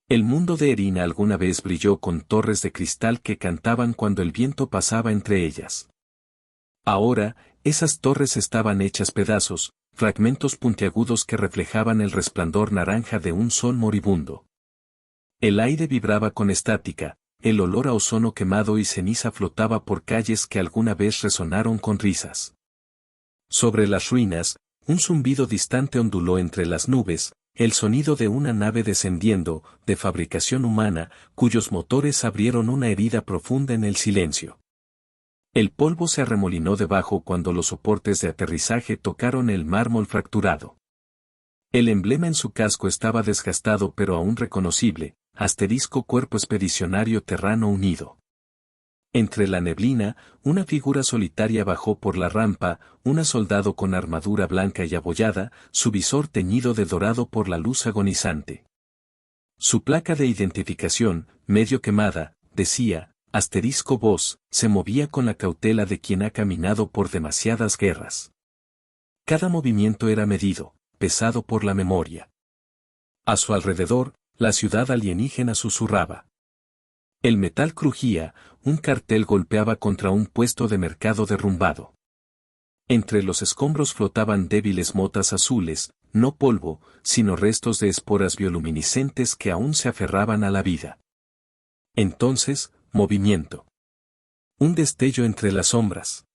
El mundo de Erina alguna vez brilló con torres de cristal que cantaban cuando el viento pasaba entre ellas. Ahora, esas torres estaban hechas pedazos, fragmentos puntiagudos que reflejaban el resplandor naranja de un sol moribundo. El aire vibraba con estática, el olor a ozono quemado y ceniza flotaba por calles que alguna vez resonaron con risas. Sobre las ruinas, un zumbido distante onduló entre las nubes, el sonido de una nave descendiendo, de fabricación humana, cuyos motores abrieron una herida profunda en el silencio. El polvo se arremolinó debajo cuando los soportes de aterrizaje tocaron el mármol fracturado. El emblema en su casco estaba desgastado pero aún reconocible, asterisco Cuerpo Expedicionario Terrano Unido. Entre la neblina, una figura solitaria bajó por la rampa, un soldado con armadura blanca y abollada, su visor teñido de dorado por la luz agonizante. Su placa de identificación, medio quemada, decía, asterisco Voss, se movía con la cautela de quien ha caminado por demasiadas guerras. Cada movimiento era medido, pesado por la memoria. A su alrededor, la ciudad alienígena susurraba. El metal crujía, un cartel golpeaba contra un puesto de mercado derrumbado. Entre los escombros flotaban débiles motas azules, no polvo, sino restos de esporas bioluminiscentes que aún se aferraban a la vida. Entonces, movimiento. Un destello entre las sombras.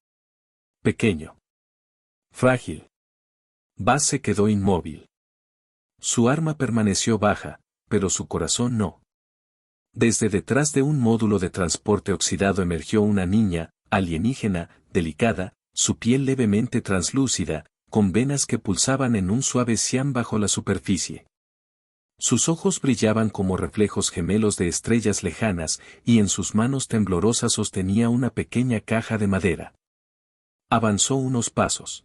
Pequeño. Frágil. Bas se quedó inmóvil. Su arma permaneció baja, pero su corazón no. Desde detrás de un módulo de transporte oxidado emergió una niña, alienígena, delicada, su piel levemente translúcida, con venas que pulsaban en un suave cian bajo la superficie. Sus ojos brillaban como reflejos gemelos de estrellas lejanas, y en sus manos temblorosas sostenía una pequeña caja de madera. Avanzó unos pasos.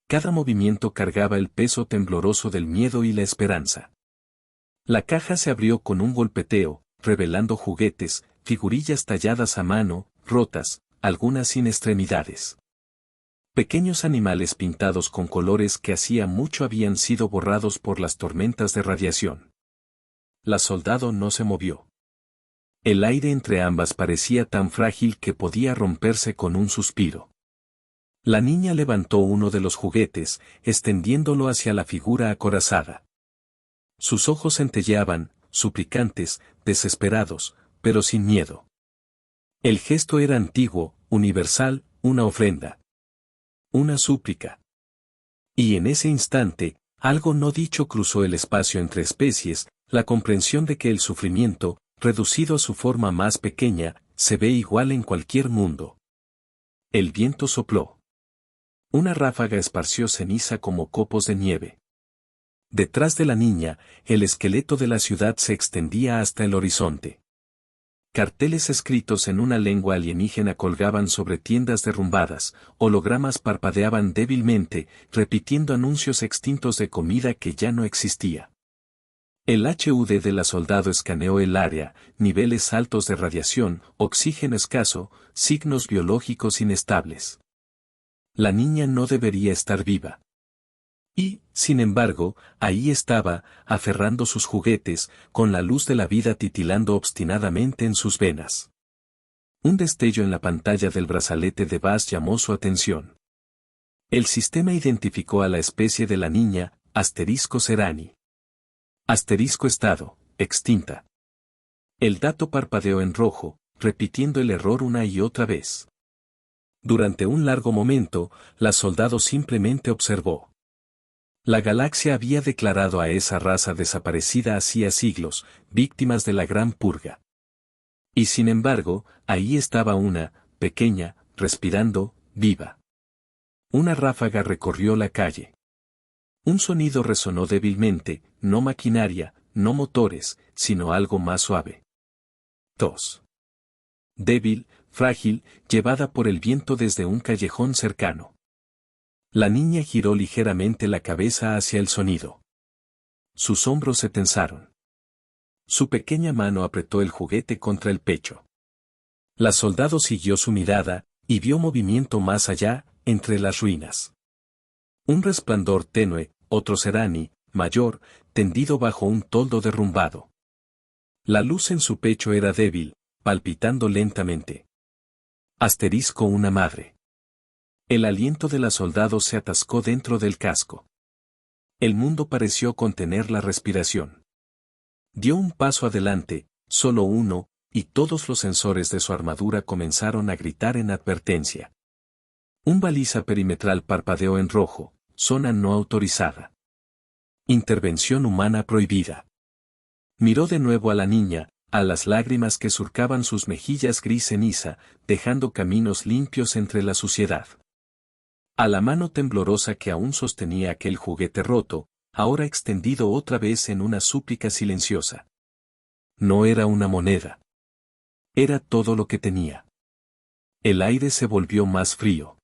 Cada movimiento cargaba el peso tembloroso del miedo y la esperanza. La caja se abrió con un golpeteo, revelando juguetes, figurillas talladas a mano, rotas, algunas sin extremidades. Pequeños animales pintados con colores que hacía mucho habían sido borrados por las tormentas de radiación. La soldado no se movió. El aire entre ambas parecía tan frágil que podía romperse con un suspiro. La niña levantó uno de los juguetes, extendiéndolo hacia la figura acorazada. Sus ojos centelleaban, suplicantes, desesperados, pero sin miedo. El gesto era antiguo, universal, una ofrenda. Una súplica. Y en ese instante, algo no dicho cruzó el espacio entre especies, la comprensión de que el sufrimiento, reducido a su forma más pequeña, se ve igual en cualquier mundo. El viento sopló. Una ráfaga esparció ceniza como copos de nieve. Detrás de la niña, el esqueleto de la ciudad se extendía hasta el horizonte. Carteles escritos en una lengua alienígena colgaban sobre tiendas derrumbadas, hologramas parpadeaban débilmente, repitiendo anuncios extintos de comida que ya no existía. El HUD de la soldado escaneó el área, niveles altos de radiación, oxígeno escaso, signos biológicos inestables. La niña no debería estar viva. Y, sin embargo, ahí estaba, aferrando sus juguetes, con la luz de la vida titilando obstinadamente en sus venas. Un destello en la pantalla del brazalete de Bas llamó su atención. El sistema identificó a la especie de la niña, asterisco Serani. Asterisco estado, extinta. El dato parpadeó en rojo, repitiendo el error una y otra vez. Durante un largo momento, la soldado simplemente observó. La galaxia había declarado a esa raza desaparecida hacía siglos, víctimas de la Gran Purga. Y sin embargo, ahí estaba una, pequeña, respirando, viva. Una ráfaga recorrió la calle. Un sonido resonó débilmente, no maquinaria, no motores, sino algo más suave. Tos. Débil, frágil, llevada por el viento desde un callejón cercano. La niña giró ligeramente la cabeza hacia el sonido. Sus hombros se tensaron. Su pequeña mano apretó el juguete contra el pecho. La soldado siguió su mirada, y vio movimiento más allá, entre las ruinas. Un resplandor tenue, otro Serani, mayor, tendido bajo un toldo derrumbado. La luz en su pecho era débil, palpitando lentamente. Una madre. El aliento de la soldado se atascó dentro del casco. El mundo pareció contener la respiración. Dio un paso adelante, solo uno, y todos los sensores de su armadura comenzaron a gritar en advertencia. Un baliza perimetral parpadeó en rojo, zona no autorizada. Intervención humana prohibida. Miró de nuevo a la niña, a las lágrimas que surcaban sus mejillas gris ceniza, dejando caminos limpios entre la suciedad. A la mano temblorosa que aún sostenía aquel juguete roto, ahora extendido otra vez en una súplica silenciosa. No era una moneda. Era todo lo que tenía. El aire se volvió más frío.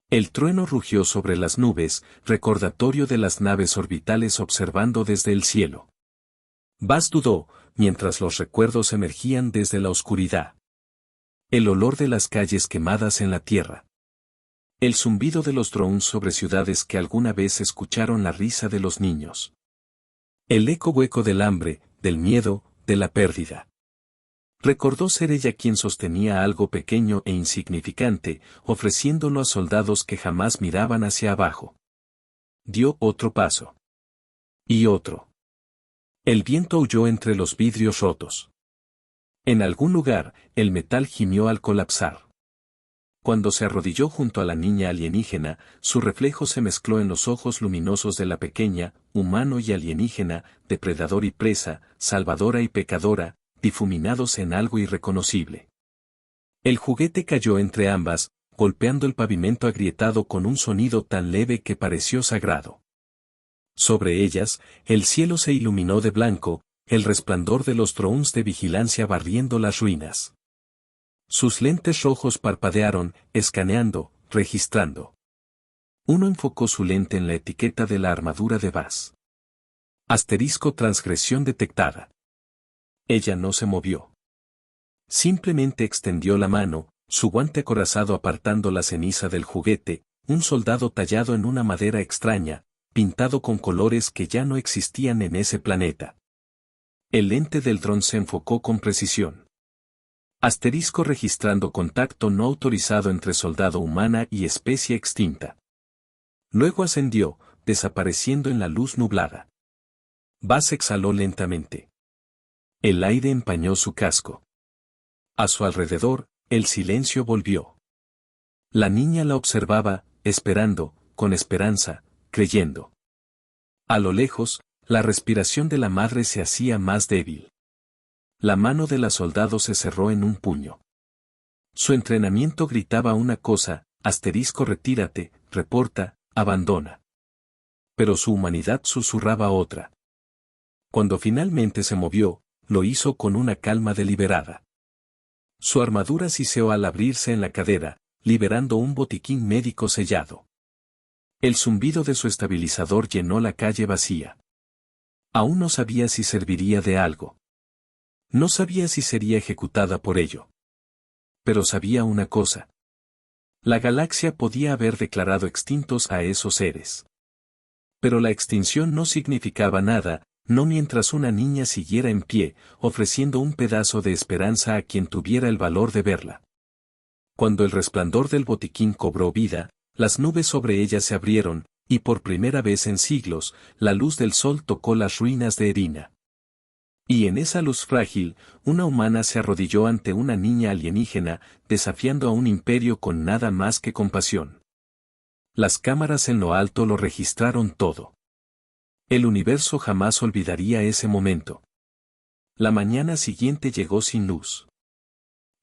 El trueno rugió sobre las nubes, recordatorio de las naves orbitales observando desde el cielo. Buzz dudó, mientras los recuerdos emergían desde la oscuridad. El olor de las calles quemadas en la tierra. El zumbido de los drones sobre ciudades que alguna vez escucharon la risa de los niños. El eco hueco del hambre, del miedo, de la pérdida. Recordó ser ella quien sostenía algo pequeño e insignificante, ofreciéndolo a soldados que jamás miraban hacia abajo. Dio otro paso. Y otro. El viento aulló entre los vidrios rotos. En algún lugar, el metal gimió al colapsar. Cuando se arrodilló junto a la niña alienígena, su reflejo se mezcló en los ojos luminosos de la pequeña, humano y alienígena, depredador y presa, salvadora y pecadora, difuminados en algo irreconocible. El juguete cayó entre ambas, golpeando el pavimento agrietado con un sonido tan leve que pareció sagrado. Sobre ellas, el cielo se iluminó de blanco, el resplandor de los drones de vigilancia barriendo las ruinas. Sus lentes rojos parpadearon, escaneando, registrando. Uno enfocó su lente en la etiqueta de la armadura de Buzz. Transgresión detectada. Ella no se movió. Simplemente extendió la mano, su guante acorazado apartando la ceniza del juguete, un soldado tallado en una madera extraña, pintado con colores que ya no existían en ese planeta. El lente del dron se enfocó con precisión. Registrando contacto no autorizado entre soldado humana y especie extinta. Luego ascendió, desapareciendo en la luz nublada. Buzz exhaló lentamente. El aire empañó su casco. A su alrededor, el silencio volvió. La niña la observaba, esperando, con esperanza, creyendo. A lo lejos, la respiración de la madre se hacía más débil. La mano de la soldado se cerró en un puño. Su entrenamiento gritaba una cosa, retírate, reporta, abandona. Pero su humanidad susurraba otra. Cuando finalmente se movió, lo hizo con una calma deliberada. Su armadura siseó al abrirse en la cadera, liberando un botiquín médico sellado. El zumbido de su estabilizador llenó la calle vacía. Aún no sabía si serviría de algo. No sabía si sería ejecutada por ello. Pero sabía una cosa. La galaxia podía haber declarado extintos a esos seres. Pero la extinción no significaba nada, no mientras una niña siguiera en pie, ofreciendo un pedazo de esperanza a quien tuviera el valor de verla. Cuando el resplandor del botiquín cobró vida, las nubes sobre ella se abrieron, y por primera vez en siglos, la luz del sol tocó las ruinas de Erina. Y en esa luz frágil, una humana se arrodilló ante una niña alienígena, desafiando a un imperio con nada más que compasión. Las cámaras en lo alto lo registraron todo. El universo jamás olvidaría ese momento. La mañana siguiente llegó sin luz.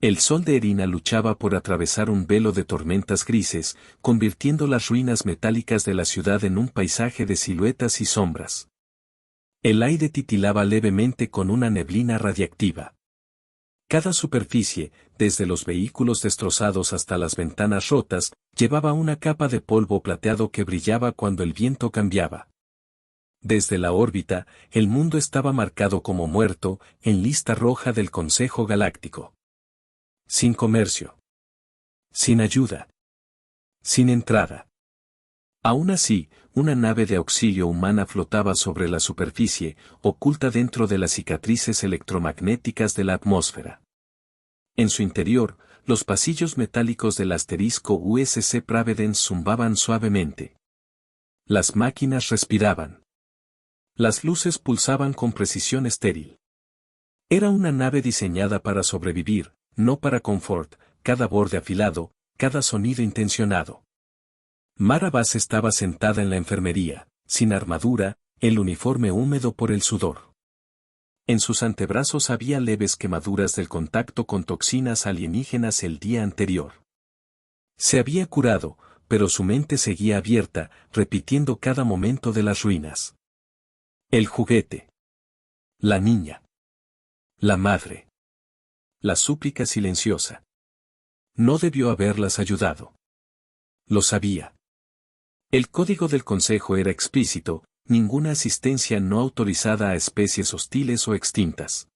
El sol de Erina luchaba por atravesar un velo de tormentas grises, convirtiendo las ruinas metálicas de la ciudad en un paisaje de siluetas y sombras. El aire titilaba levemente con una neblina radiactiva. Cada superficie, desde los vehículos destrozados hasta las ventanas rotas, llevaba una capa de polvo plateado que brillaba cuando el viento cambiaba. Desde la órbita, el mundo estaba marcado como muerto, en lista roja del Consejo Galáctico. Sin comercio. Sin ayuda. Sin entrada. Aún así, una nave de auxilio humana flotaba sobre la superficie, oculta dentro de las cicatrices electromagnéticas de la atmósfera. En su interior, los pasillos metálicos del asterisco USS Providence zumbaban suavemente. Las máquinas respiraban. Las luces pulsaban con precisión estéril. Era una nave diseñada para sobrevivir, no para confort, cada borde afilado, cada sonido intencionado. Mara Bass estaba sentada en la enfermería, sin armadura, el uniforme húmedo por el sudor. En sus antebrazos había leves quemaduras del contacto con toxinas alienígenas el día anterior. Se había curado, pero su mente seguía abierta, repitiendo cada momento de las ruinas. El juguete. La niña. La madre. La súplica silenciosa. No debió haberlas ayudado. Lo sabía. El código del Consejo era explícito: ninguna asistencia no autorizada a especies hostiles o extintas.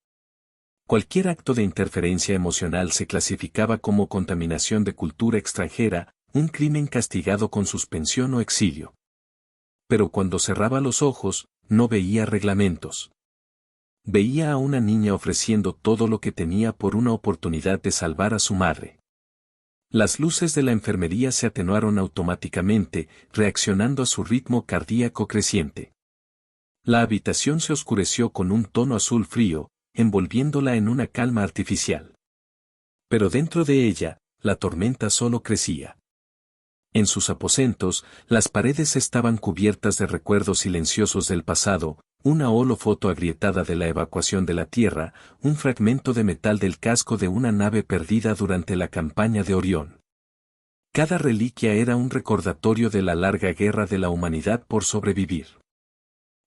Cualquier acto de interferencia emocional se clasificaba como contaminación de cultura extranjera, un crimen castigado con suspensión o exilio. Pero cuando cerraba los ojos, no veía reglamentos. Veía a una niña ofreciendo todo lo que tenía por una oportunidad de salvar a su madre. Las luces de la enfermería se atenuaron automáticamente, reaccionando a su ritmo cardíaco creciente. La habitación se oscureció con un tono azul frío, envolviéndola en una calma artificial. Pero dentro de ella, la tormenta solo crecía. En sus aposentos, las paredes estaban cubiertas de recuerdos silenciosos del pasado, una holofoto agrietada de la evacuación de la Tierra, un fragmento de metal del casco de una nave perdida durante la campaña de Orión. Cada reliquia era un recordatorio de la larga guerra de la humanidad por sobrevivir.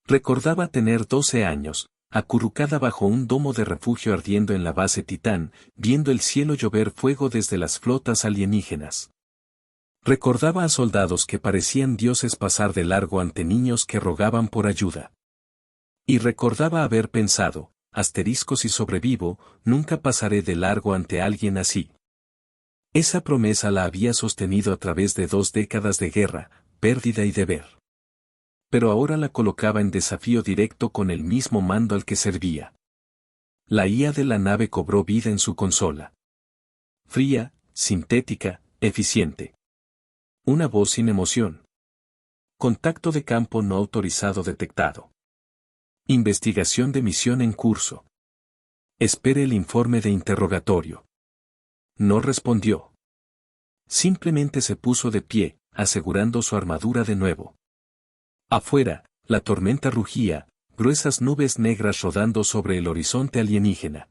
Recordaba tener 12 años, acurrucada bajo un domo de refugio ardiendo en la base Titán, viendo el cielo llover fuego desde las flotas alienígenas. Recordaba a soldados que parecían dioses pasar de largo ante niños que rogaban por ayuda. Y recordaba haber pensado: asterisco, si sobrevivo, nunca pasaré de largo ante alguien así. Esa promesa la había sostenido a través de 2 décadas de guerra, pérdida y deber. Pero ahora la colocaba en desafío directo con el mismo mando al que servía. La IA de la nave cobró vida en su consola. Fría, sintética, eficiente. Una voz sin emoción. Contacto de campo no autorizado detectado. Investigación de misión en curso. Espere el informe de interrogatorio. No respondió. Simplemente se puso de pie, asegurando su armadura de nuevo. Afuera, la tormenta rugía, gruesas nubes negras rodando sobre el horizonte alienígena.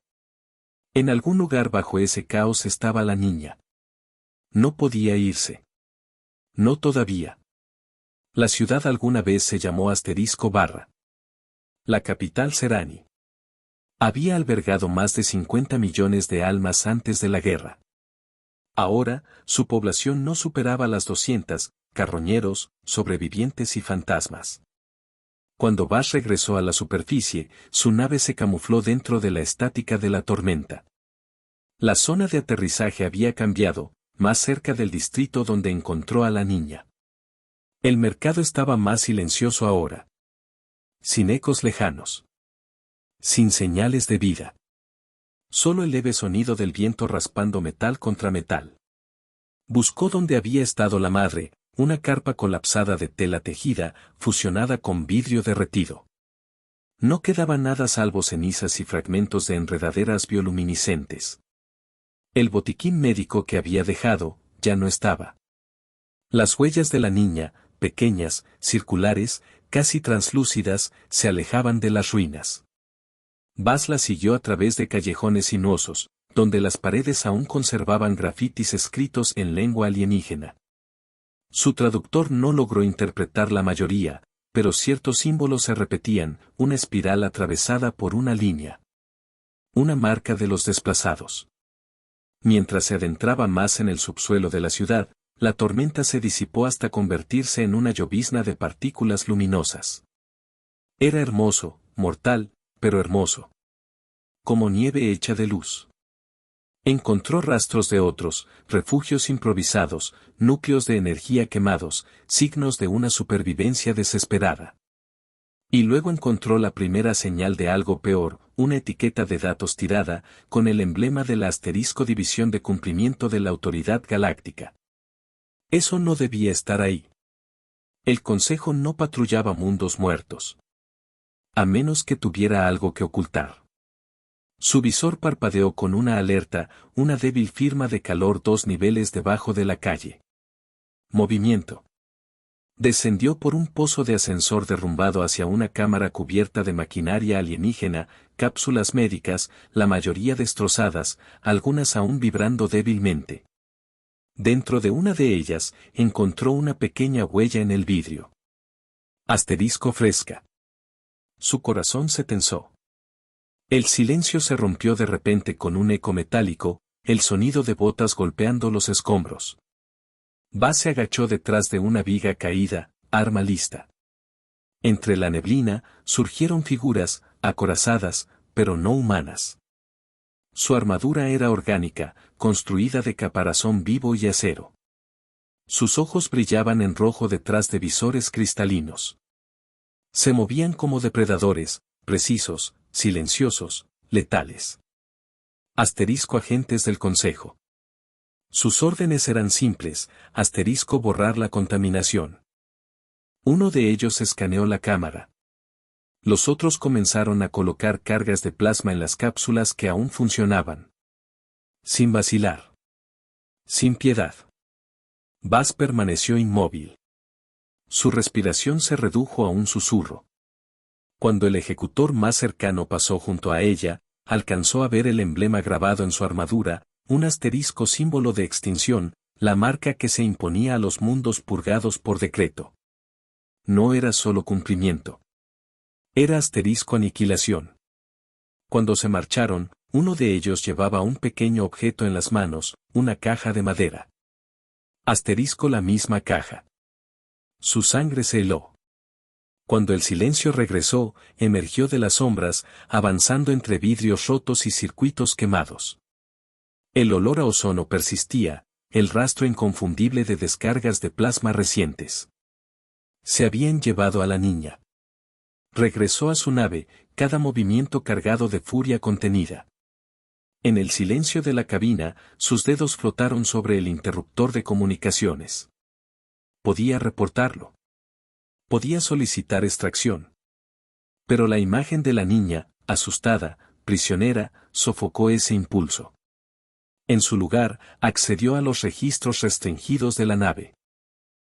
En algún lugar bajo ese caos estaba la niña. No podía irse. No todavía. La ciudad alguna vez se llamó Asterisco Barra. La capital Serani. Había albergado más de 50 millones de almas antes de la guerra. Ahora, su población no superaba las 200, carroñeros, sobrevivientes y fantasmas. Cuando Bass regresó a la superficie, su nave se camufló dentro de la estática de la tormenta. La zona de aterrizaje había cambiado, más cerca del distrito donde encontró a la niña. El mercado estaba más silencioso ahora. Sin ecos lejanos. Sin señales de vida. Solo el leve sonido del viento raspando metal contra metal. Buscó donde había estado la madre, una carpa colapsada de tela tejida, fusionada con vidrio derretido. No quedaba nada salvo cenizas y fragmentos de enredaderas bioluminiscentes. El botiquín médico que había dejado, ya no estaba. Las huellas de la niña, pequeñas, circulares, casi translúcidas, se alejaban de las ruinas. Bass la siguió a través de callejones sinuosos, donde las paredes aún conservaban grafitis escritos en lengua alienígena. Su traductor no logró interpretar la mayoría, pero ciertos símbolos se repetían: una espiral atravesada por una línea. Una marca de los desplazados. Mientras se adentraba más en el subsuelo de la ciudad, la tormenta se disipó hasta convertirse en una llovizna de partículas luminosas. Era hermoso, mortal, pero hermoso. Como nieve hecha de luz. Encontró rastros de otros, refugios improvisados, núcleos de energía quemados, signos de una supervivencia desesperada. Y luego encontró la primera señal de algo peor, una etiqueta de datos tirada, con el emblema de la asterisco División de Cumplimiento de la Autoridad Galáctica. Eso no debía estar ahí. El Consejo no patrullaba mundos muertos. A menos que tuviera algo que ocultar. Su visor parpadeó con una alerta, una débil firma de calor 2 niveles debajo de la calle. Movimiento. Descendió por un pozo de ascensor derrumbado hacia una cámara cubierta de maquinaria alienígena, cápsulas médicas, la mayoría destrozadas, algunas aún vibrando débilmente. Dentro de una de ellas, encontró una pequeña huella en el vidrio. Asterisco fresca. Su corazón se tensó. El silencio se rompió de repente con un eco metálico, el sonido de botas golpeando los escombros. Bas se agachó detrás de una viga caída, arma lista. Entre la neblina, surgieron figuras, acorazadas, pero no humanas. Su armadura era orgánica, construida de caparazón vivo y acero. Sus ojos brillaban en rojo detrás de visores cristalinos. Se movían como depredadores, precisos, silenciosos, letales. Asterisco agentes del Consejo. Sus órdenes eran simples, asterisco borrar la contaminación. Uno de ellos escaneó la cámara. Los otros comenzaron a colocar cargas de plasma en las cápsulas que aún funcionaban. Sin vacilar. Sin piedad. Bas permaneció inmóvil. Su respiración se redujo a un susurro. Cuando el ejecutor más cercano pasó junto a ella, alcanzó a ver el emblema grabado en su armadura, un asterisco símbolo de extinción, la marca que se imponía a los mundos purgados por decreto. No era solo cumplimiento. Era asterisco aniquilación. Cuando se marcharon, uno de ellos llevaba un pequeño objeto en las manos, una caja de madera. Asterisco la misma caja. Su sangre se heló. Cuando el silencio regresó, emergió de las sombras, avanzando entre vidrios rotos y circuitos quemados. El olor a ozono persistía, el rastro inconfundible de descargas de plasma recientes. Se habían llevado a la niña. Regresó a su nave, cada movimiento cargado de furia contenida. En el silencio de la cabina, sus dedos flotaron sobre el interruptor de comunicaciones. Podía reportarlo. Podía solicitar extracción. Pero la imagen de la niña, asustada, prisionera, sofocó ese impulso. En su lugar, accedió a los registros restringidos de la nave.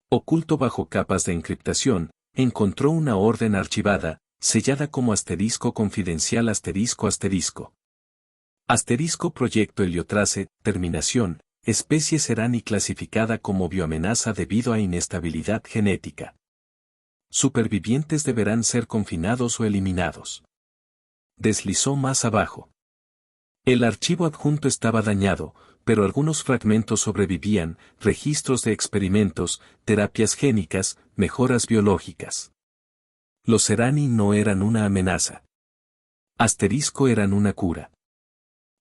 Oculto bajo capas de encriptación, encontró una orden archivada, sellada como asterisco confidencial asterisco asterisco. Asterisco proyecto Heliotrace, terminación, especie serani clasificada como bioamenaza debido a inestabilidad genética. Supervivientes deberán ser confinados o eliminados. Deslizó más abajo. El archivo adjunto estaba dañado, pero algunos fragmentos sobrevivían, registros de experimentos, terapias génicas, mejoras biológicas. Los Serani no eran una amenaza. Asterisco eran una cura.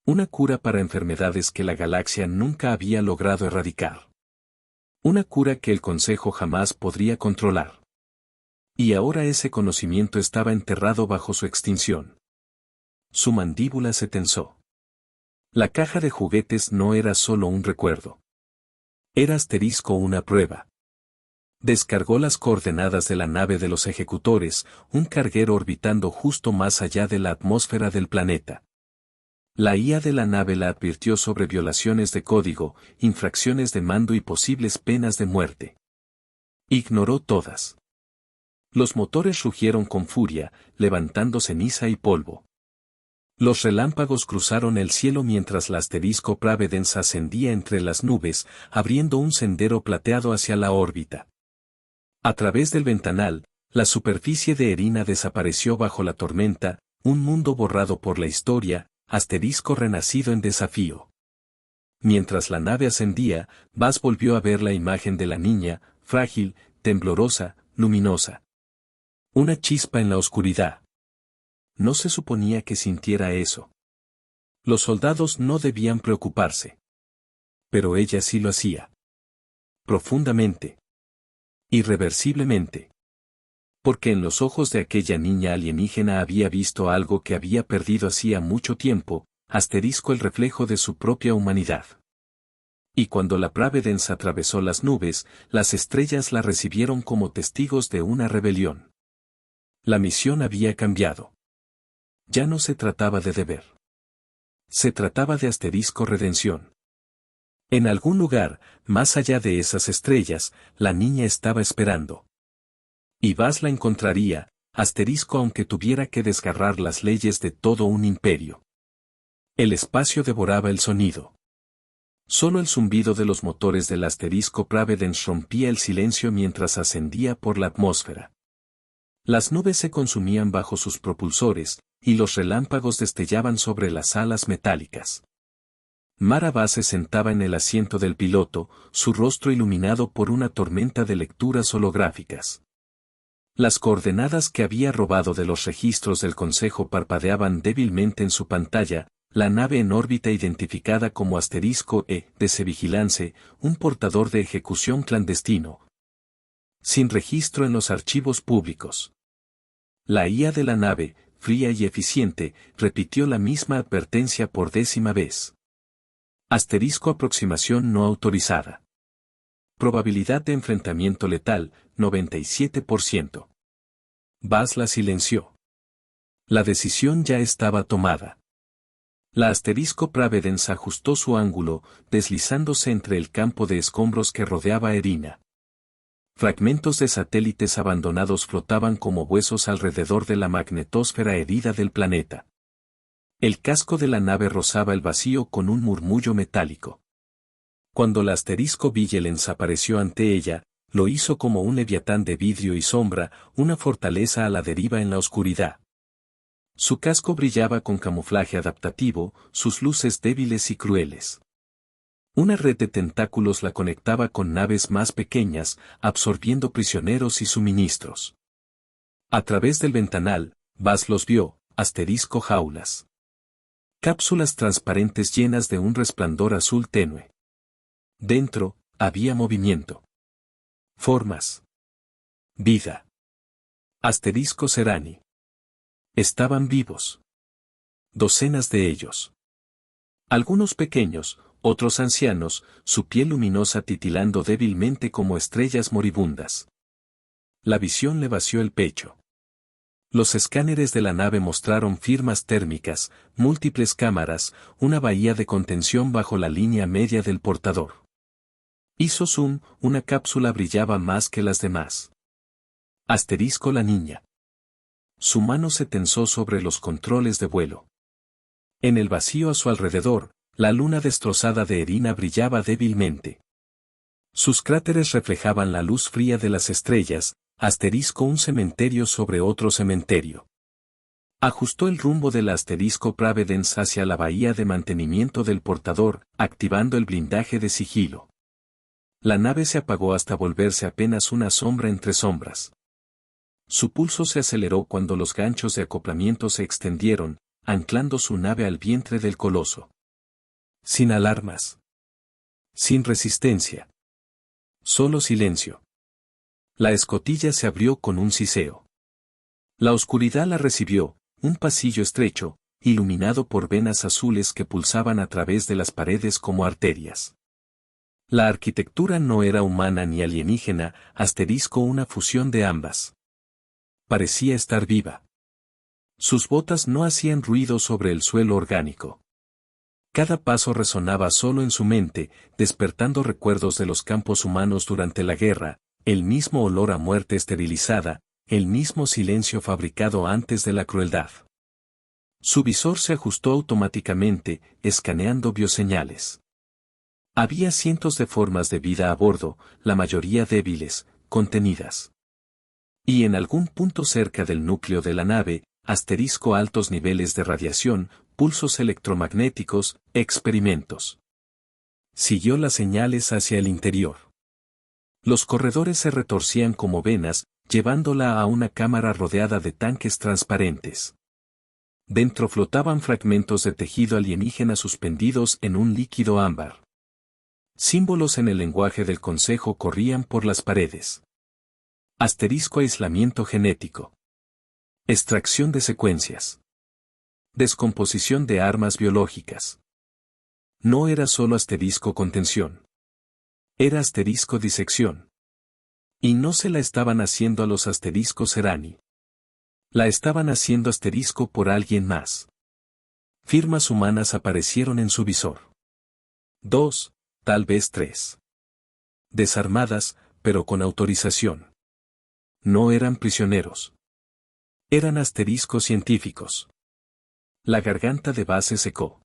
Una cura para enfermedades que la galaxia nunca había logrado erradicar. Una cura que el Consejo jamás podría controlar. Y ahora ese conocimiento estaba enterrado bajo su extinción. Su mandíbula se tensó. La caja de juguetes no era solo un recuerdo. Era asterisco una prueba. Descargó las coordenadas de la nave de los ejecutores, un carguero orbitando justo más allá de la atmósfera del planeta. La IA de la nave la advirtió sobre violaciones de código, infracciones de mando y posibles penas de muerte. Ignoró todas. Los motores rugieron con furia, levantando ceniza y polvo. Los relámpagos cruzaron el cielo mientras la asterisco Pravedence ascendía entre las nubes, abriendo un sendero plateado hacia la órbita. A través del ventanal, la superficie de Erina desapareció bajo la tormenta, un mundo borrado por la historia, asterisco renacido en desafío. Mientras la nave ascendía, Bas volvió a ver la imagen de la niña, frágil, temblorosa, luminosa. Una chispa en la oscuridad. No se suponía que sintiera eso. Los soldados no debían preocuparse. Pero ella sí lo hacía. Profundamente. Irreversiblemente. Porque en los ojos de aquella niña alienígena había visto algo que había perdido hacía mucho tiempo, el reflejo de su propia humanidad. Y cuando la Providence atravesó las nubes, las estrellas la recibieron como testigos de una rebelión. La misión había cambiado. Ya no se trataba de deber. Se trataba de redención. En algún lugar, más allá de esas estrellas, la niña estaba esperando. Y Buzz la encontraría, aunque tuviera que desgarrar las leyes de todo un imperio. El espacio devoraba el sonido. Solo el zumbido de los motores del Providence rompía el silencio mientras ascendía por la atmósfera. Las nubes se consumían bajo sus propulsores, y los relámpagos destellaban sobre las alas metálicas. Mara Buzz se sentaba en el asiento del piloto, su rostro iluminado por una tormenta de lecturas holográficas. Las coordenadas que había robado de los registros del Consejo parpadeaban débilmente en su pantalla, la nave en órbita identificada como *E, Vigilance, un portador de ejecución clandestino. Sin registro en los archivos públicos. La IA de la nave, fría y eficiente, repitió la misma advertencia por 10ª vez. Aproximación no autorizada. Probabilidad de enfrentamiento letal, 97%. Buzz la silenció. La decisión ya estaba tomada. La Providence ajustó su ángulo, deslizándose entre el campo de escombros que rodeaba a Erina. Fragmentos de satélites abandonados flotaban como huesos alrededor de la magnetosfera herida del planeta. El casco de la nave rozaba el vacío con un murmullo metálico. Cuando la Vigilance apareció ante ella, lo hizo como un leviatán de vidrio y sombra, una fortaleza a la deriva en la oscuridad. Su casco brillaba con camuflaje adaptativo, sus luces débiles y crueles. Una red de tentáculos la conectaba con naves más pequeñas, absorbiendo prisioneros y suministros. A través del ventanal, Buzz los vio, jaulas. Cápsulas transparentes llenas de un resplandor azul tenue. Dentro, había movimiento. Formas. Vida. Serani. Estaban vivos. Docenas de ellos. Algunos pequeños, otros ancianos, su piel luminosa titilando débilmente como estrellas moribundas. La visión le vació el pecho. Los escáneres de la nave mostraron firmas térmicas, múltiples cámaras, una bahía de contención bajo la línea media del portador. Hizo zoom, una cápsula brillaba más que las demás. La niña. Su mano se tensó sobre los controles de vuelo. En el vacío a su alrededor, la luna destrozada de Erina brillaba débilmente. Sus cráteres reflejaban la luz fría de las estrellas, un cementerio sobre otro cementerio. Ajustó el rumbo de la Providence hacia la bahía de mantenimiento del portador, activando el blindaje de sigilo. La nave se apagó hasta volverse apenas una sombra entre sombras. Su pulso se aceleró cuando los ganchos de acoplamiento se extendieron, anclando su nave al vientre del coloso. Sin alarmas. Sin resistencia. Solo silencio. La escotilla se abrió con un siseo. La oscuridad la recibió, un pasillo estrecho, iluminado por venas azules que pulsaban a través de las paredes como arterias. La arquitectura no era humana ni alienígena, una fusión de ambas. Parecía estar viva. Sus botas no hacían ruido sobre el suelo orgánico. Cada paso resonaba solo en su mente, despertando recuerdos de los campos humanos durante la guerra, el mismo olor a muerte esterilizada, el mismo silencio fabricado antes de la crueldad. Su visor se ajustó automáticamente, escaneando bioseñales. Había cientos de formas de vida a bordo, la mayoría débiles, contenidas. Y en algún punto cerca del núcleo de la nave, altos niveles de radiación, pulsos electromagnéticos, experimentos. Siguió las señales hacia el interior. Los corredores se retorcían como venas, llevándola a una cámara rodeada de tanques transparentes. Dentro flotaban fragmentos de tejido alienígena suspendidos en un líquido ámbar. Símbolos en el lenguaje del Consejo corrían por las paredes. Asterisco aislamiento genético. Extracción de secuencias. Descomposición de armas biológicas. No era solo asterisco contención. Era asterisco disección. Y no se la estaban haciendo a los asteriscos Serani. La estaban haciendo asterisco por alguien más. Firmas humanas aparecieron en su visor. 2, tal vez 3. Desarmadas, pero con autorización. No eran prisioneros. Eran asteriscos científicos. La garganta de Base secó.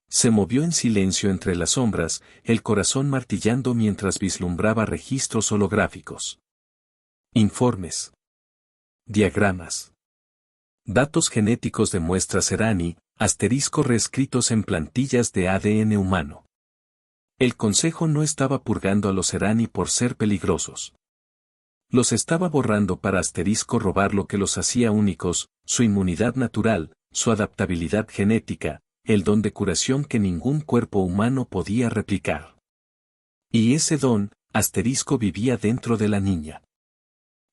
Se movió en silencio entre las sombras, el corazón martillando mientras vislumbraba registros holográficos. Informes. Diagramas. Datos genéticos de muestras Serani, asterisco reescritos en plantillas de ADN humano. El Consejo no estaba purgando a los Serani por ser peligrosos. Los estaba borrando para asterisco robar lo que los hacía únicos, su inmunidad natural, su adaptabilidad genética, el don de curación que ningún cuerpo humano podía replicar. Y ese don, asterisco vivía dentro de la niña.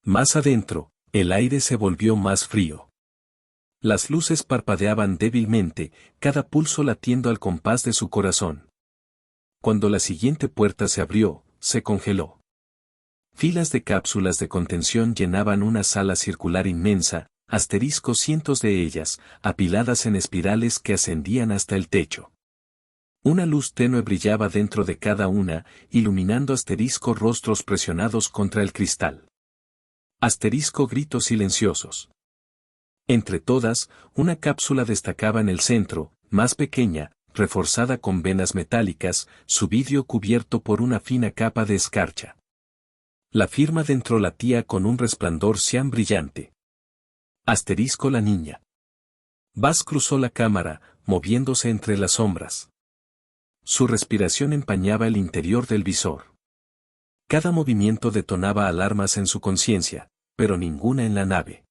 Más adentro, el aire se volvió más frío. Las luces parpadeaban débilmente, cada pulso latiendo al compás de su corazón. Cuando la siguiente puerta se abrió, se congeló. Filas de cápsulas de contención llenaban una sala circular inmensa, asterisco cientos de ellas, apiladas en espirales que ascendían hasta el techo. Una luz tenue brillaba dentro de cada una, iluminando asterisco rostros presionados contra el cristal. Asterisco gritos silenciosos. Entre todas, una cápsula destacaba en el centro, más pequeña, reforzada con venas metálicas, su vidrio cubierto por una fina capa de escarcha. La firma dentro latía con un resplandor cian brillante. Asterisco la niña. Bas cruzó la cámara, moviéndose entre las sombras. Su respiración empañaba el interior del visor. Cada movimiento detonaba alarmas en su conciencia, pero ninguna en la nave.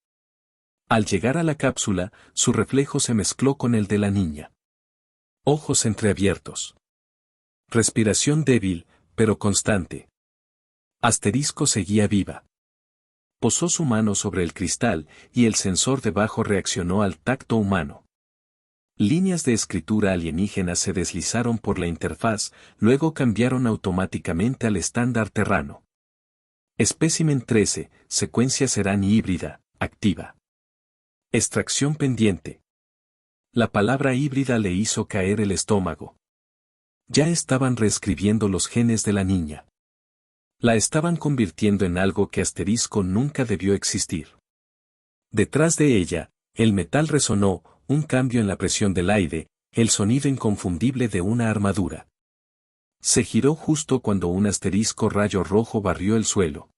Al llegar a la cápsula, su reflejo se mezcló con el de la niña. Ojos entreabiertos. Respiración débil, pero constante. Asterisco seguía viva. Posó su mano sobre el cristal, y el sensor debajo reaccionó al tacto humano. Líneas de escritura alienígenas se deslizaron por la interfaz, luego cambiaron automáticamente al estándar terrano. Espécimen 13, secuencia Serani híbrida, activa. Extracción pendiente. La palabra híbrida le hizo caer el estómago. Ya estaban reescribiendo los genes de la niña. La estaban convirtiendo en algo que asterisco nunca debió existir. Detrás de ella, el metal resonó, un cambio en la presión del aire, el sonido inconfundible de una armadura. Se giró justo cuando un asterisco rayo rojo barrió el suelo.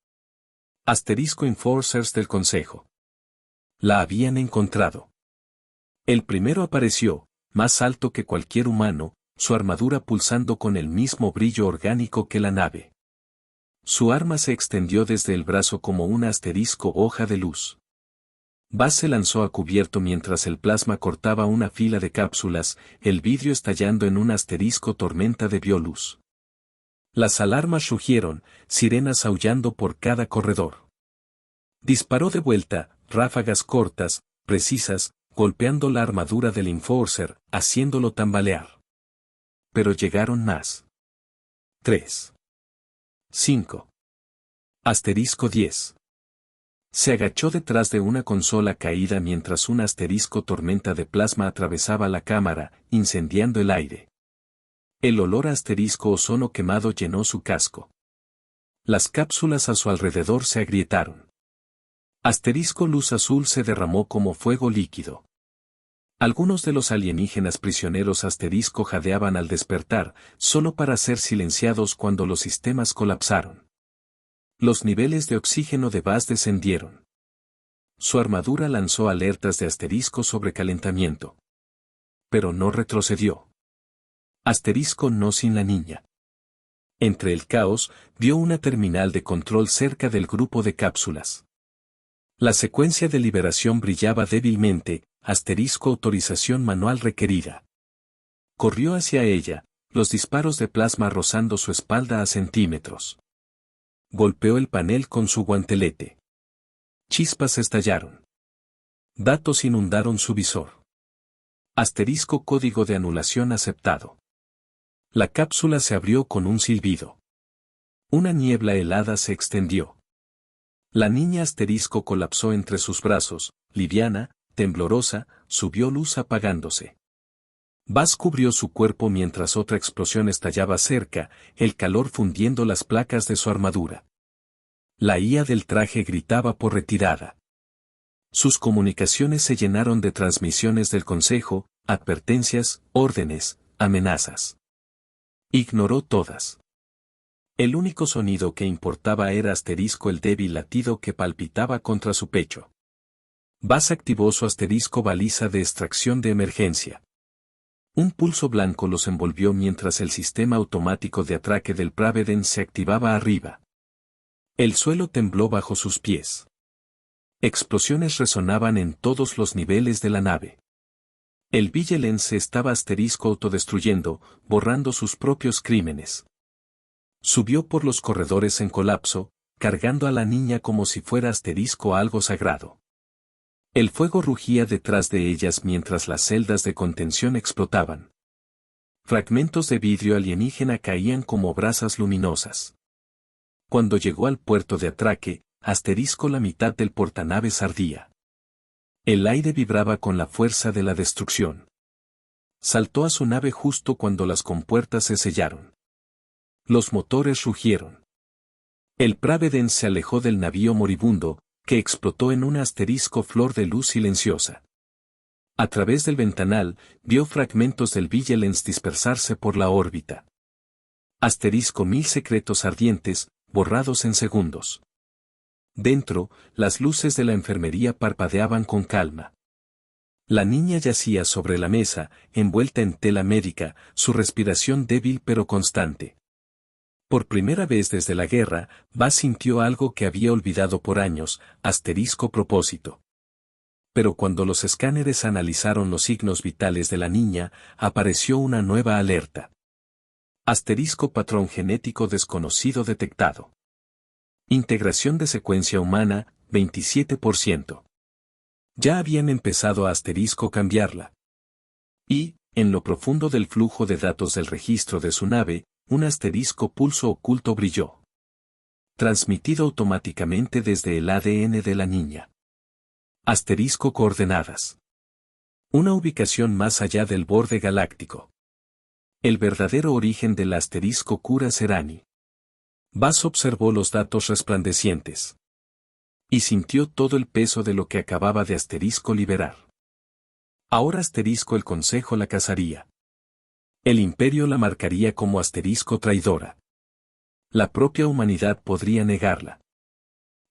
Asterisco Enforcers del Consejo. La habían encontrado. El primero apareció, más alto que cualquier humano, su armadura pulsando con el mismo brillo orgánico que la nave. Su arma se extendió desde el brazo como una asterisco hoja de luz. Bas se lanzó a cubierto mientras el plasma cortaba una fila de cápsulas, el vidrio estallando en un asterisco tormenta de bioluz. Las alarmas rugieron, sirenas aullando por cada corredor. Disparó de vuelta, ráfagas cortas, precisas, golpeando la armadura del Enforcer, haciéndolo tambalear. Pero llegaron más. 3. 5. Asterisco 10. Se agachó detrás de una consola caída mientras un asterisco tormenta de plasma atravesaba la cámara, incendiando el aire. El olor a asterisco ozono quemado llenó su casco. Las cápsulas a su alrededor se agrietaron. Asterisco luz azul se derramó como fuego líquido. Algunos de los alienígenas prisioneros asterisco jadeaban al despertar, solo para ser silenciados cuando los sistemas colapsaron. Los niveles de oxígeno de Bas descendieron. Su armadura lanzó alertas de asterisco sobre calentamiento. Pero no retrocedió. Asterisco no sin la niña. Entre el caos, vio una terminal de control cerca del grupo de cápsulas. La secuencia de liberación brillaba débilmente, autorización manual requerida. Corrió hacia ella, los disparos de plasma rozando su espalda a centímetros. Golpeó el panel con su guantelete. Chispas estallaron. Datos inundaron su visor. Código de anulación aceptado. La cápsula se abrió con un silbido. Una niebla helada se extendió. La niña colapsó entre sus brazos, liviana, temblorosa, su luz apagándose. Buzz cubrió su cuerpo mientras otra explosión estallaba cerca, el calor fundiendo las placas de su armadura. La IA del traje gritaba por retirada. Sus comunicaciones se llenaron de transmisiones del consejo, advertencias, órdenes, amenazas. Ignoró todas. El único sonido que importaba era el débil latido que palpitaba contra su pecho. Buzz activó su baliza de extracción de emergencia. Un pulso blanco los envolvió mientras el sistema automático de atraque del Providence se activaba arriba. El suelo tembló bajo sus pies. Explosiones resonaban en todos los niveles de la nave. El Vigilance se estaba autodestruyendo, borrando sus propios crímenes. Subió por los corredores en colapso, cargando a la niña como si fuera algo sagrado. El fuego rugía detrás de ellas mientras las celdas de contención explotaban. Fragmentos de vidrio alienígena caían como brasas luminosas. Cuando llegó al puerto de atraque, la mitad del portanaves ardía. El aire vibraba con la fuerza de la destrucción. Saltó a su nave justo cuando las compuertas se sellaron. Los motores rugieron. El Providence se alejó del navío moribundo, que explotó en una flor de luz silenciosa. A través del ventanal, vio fragmentos del Vigilance dispersarse por la órbita. 1000 secretos ardientes, borrados en segundos. Dentro, las luces de la enfermería parpadeaban con calma. La niña yacía sobre la mesa, envuelta en tela médica, su respiración débil pero constante. Por primera vez desde la guerra, Buzz sintió algo que había olvidado por años, propósito. Pero cuando los escáneres analizaron los signos vitales de la niña, apareció una nueva alerta. Patrón genético desconocido detectado. Integración de secuencia humana, 27%. Ya habían empezado a cambiarla. Y, en lo profundo del flujo de datos del registro de su nave, un pulso oculto brilló. Transmitido automáticamente desde el ADN de la niña. Coordenadas. Una ubicación más allá del borde galáctico. El verdadero origen del Cura Serani. Buzz observó los datos resplandecientes. Y sintió todo el peso de lo que acababa de liberar. Ahora el Consejo la cazaría. El Imperio la marcaría como traidora. La propia humanidad podría negarla.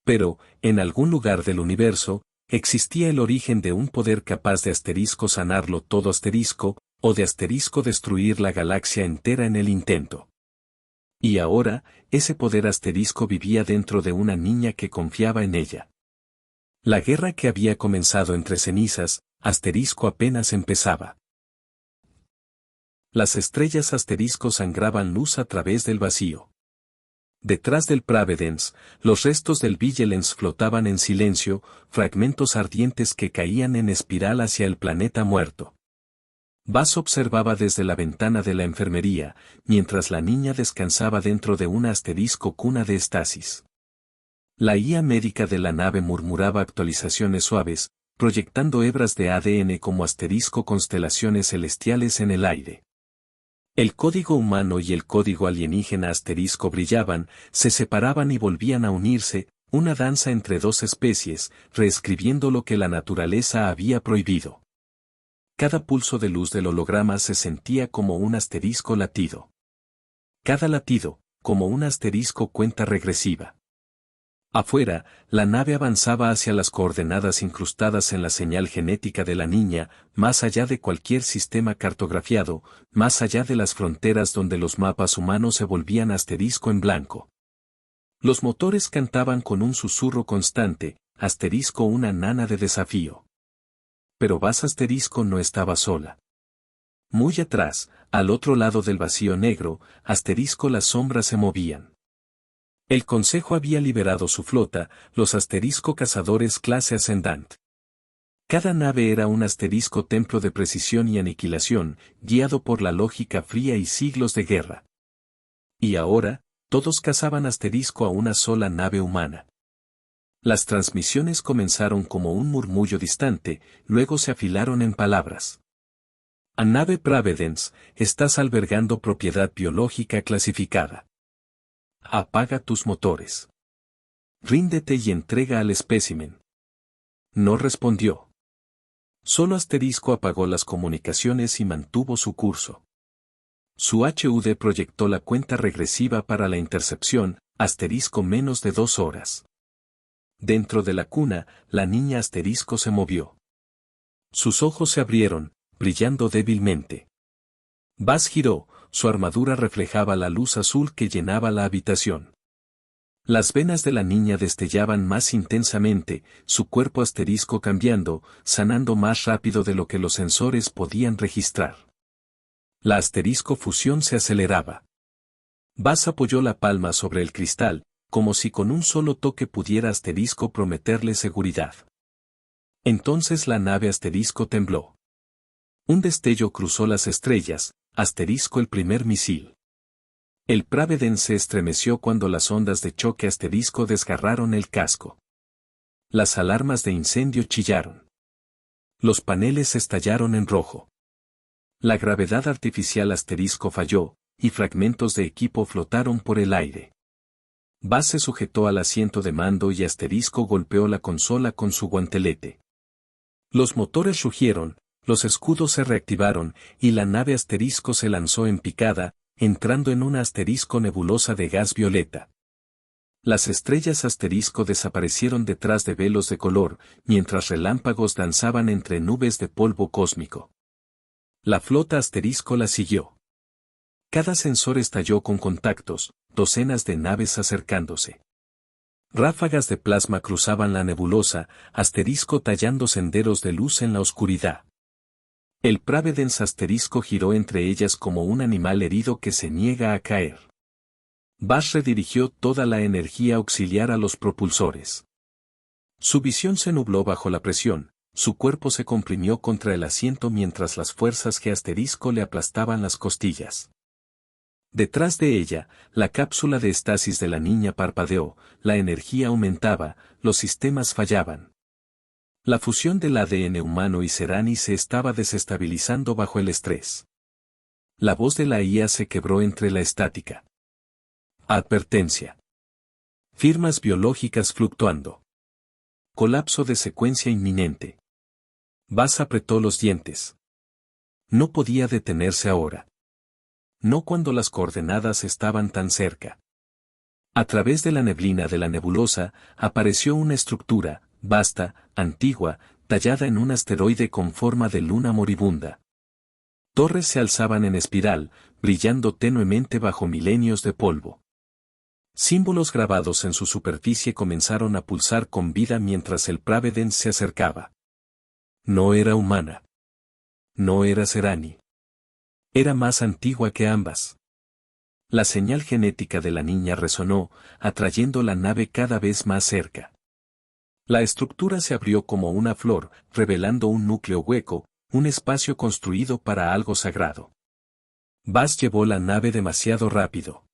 Pero, en algún lugar del universo, existía el origen de un poder capaz de sanarlo todo o de destruir la galaxia entera en el intento. Y ahora, ese poder vivía dentro de una niña que confiaba en ella. La guerra que había comenzado entre cenizas, apenas empezaba. Las estrellas sangraban luz a través del vacío. Detrás del Providence, los restos del Vigilance flotaban en silencio, fragmentos ardientes que caían en espiral hacia el planeta muerto. Buzz observaba desde la ventana de la enfermería, mientras la niña descansaba dentro de una cuna de estasis. La IA médica de la nave murmuraba actualizaciones suaves, proyectando hebras de ADN como constelaciones celestiales en el aire. El código humano y el código alienígena brillaban, se separaban y volvían a unirse, una danza entre dos especies, reescribiendo lo que la naturaleza había prohibido. Cada pulso de luz del holograma se sentía como un latido. Cada latido, como un cuenta regresiva. Afuera, la nave avanzaba hacia las coordenadas incrustadas en la señal genética de la niña, más allá de cualquier sistema cartografiado, más allá de las fronteras donde los mapas humanos se volvían en blanco. Los motores cantaban con un susurro constante, una nana de desafío. Pero Buzz Asterisco no estaba sola. Muy atrás, al otro lado del vacío negro, Asterisco las sombras se movían. El Consejo había liberado su flota, los Asterisco cazadores clase Ascendant. Cada nave era un asterisco templo de precisión y aniquilación, guiado por la lógica fría y siglos de guerra. Y ahora, todos cazaban asterisco a una sola nave humana. Las transmisiones comenzaron como un murmullo distante, luego se afilaron en palabras. A nave Pravedence, estás albergando propiedad biológica clasificada. Apaga tus motores. Ríndete y entrega al espécimen. No respondió. Solo Asterisco apagó las comunicaciones y mantuvo su curso. Su HUD proyectó la cuenta regresiva para la intercepción, Asterisco menos de 2 horas. Dentro de la cuna, la niña Asterisco se movió. Sus ojos se abrieron, brillando débilmente. Buzz giró, su armadura reflejaba la luz azul que llenaba la habitación. Las venas de la niña destellaban más intensamente, su cuerpo asterisco cambiando, sanando más rápido de lo que los sensores podían registrar. La asterisco fusión se aceleraba. Buzz apoyó la palma sobre el cristal, como si con un solo toque pudiera asterisco prometerle seguridad. Entonces la nave asterisco tembló. Un destello cruzó las estrellas, asterisco el primer misil. El Pravedence se estremeció cuando las ondas de choque asterisco desgarraron el casco. Las alarmas de incendio chillaron. Los paneles estallaron en rojo. La gravedad artificial asterisco falló, y fragmentos de equipo flotaron por el aire. Buzz se sujetó al asiento de mando y asterisco golpeó la consola con su guantelete. Los motores rugieron, los escudos se reactivaron, y la nave asterisco se lanzó en picada, entrando en una asterisco nebulosa de gas violeta. Las estrellas asterisco desaparecieron detrás de velos de color, mientras relámpagos danzaban entre nubes de polvo cósmico. La flota asterisco la siguió. Cada sensor estalló con contactos, docenas de naves acercándose. Ráfagas de plasma cruzaban la nebulosa, asterisco tallando senderos de luz en la oscuridad. El Pravedence asterisco giró entre ellas como un animal herido que se niega a caer. Buzz redirigió toda la energía auxiliar a los propulsores. Su visión se nubló bajo la presión, su cuerpo se comprimió contra el asiento mientras las fuerzas G asterisco le aplastaban las costillas. Detrás de ella, la cápsula de estasis de la niña parpadeó, la energía aumentaba, los sistemas fallaban. La fusión del ADN humano y Serani se estaba desestabilizando bajo el estrés. La voz de la IA se quebró entre la estática. Advertencia. Firmas biológicas fluctuando. Colapso de secuencia inminente. Buzz apretó los dientes. No podía detenerse ahora. No cuando las coordenadas estaban tan cerca. A través de la neblina de la nebulosa, apareció una estructura, vasta, antigua, tallada en un asteroide con forma de luna moribunda. Torres se alzaban en espiral, brillando tenuemente bajo milenios de polvo. Símbolos grabados en su superficie comenzaron a pulsar con vida mientras el Pravedence se acercaba. No era humana. No era Serani. Era más antigua que ambas. La señal genética de la niña resonó, atrayendo la nave cada vez más cerca. La estructura se abrió como una flor, revelando un núcleo hueco, un espacio construido para algo sagrado. Buzz llevó la nave demasiado rápido.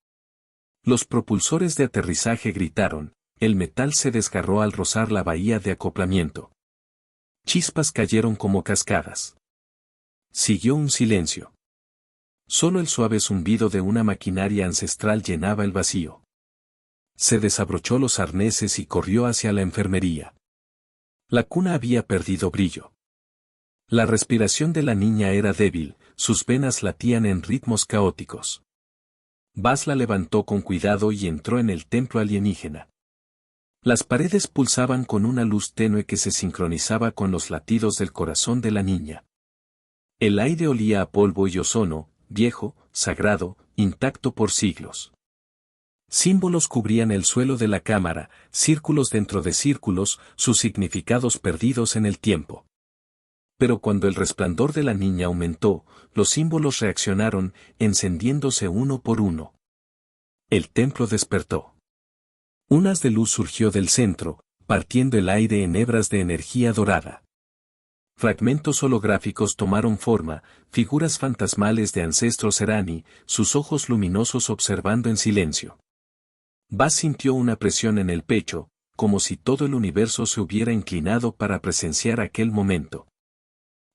Los propulsores de aterrizaje gritaron, el metal se desgarró al rozar la bahía de acoplamiento. Chispas cayeron como cascadas. Siguió un silencio. Solo el suave zumbido de una maquinaria ancestral llenaba el vacío. Se desabrochó los arneses y corrió hacia la enfermería. La cuna había perdido brillo. La respiración de la niña era débil, sus venas latían en ritmos caóticos. Buzz la levantó con cuidado y entró en el templo alienígena. Las paredes pulsaban con una luz tenue que se sincronizaba con los latidos del corazón de la niña. El aire olía a polvo y ozono, viejo, sagrado, intacto por siglos. Símbolos cubrían el suelo de la cámara, círculos dentro de círculos, sus significados perdidos en el tiempo. Pero cuando el resplandor de la niña aumentó, los símbolos reaccionaron, encendiéndose uno por uno. El templo despertó. Un haz de luz surgió del centro, partiendo el aire en hebras de energía dorada. Fragmentos holográficos tomaron forma, figuras fantasmales de ancestros Serani, sus ojos luminosos observando en silencio. Baz sintió una presión en el pecho, como si todo el universo se hubiera inclinado para presenciar aquel momento.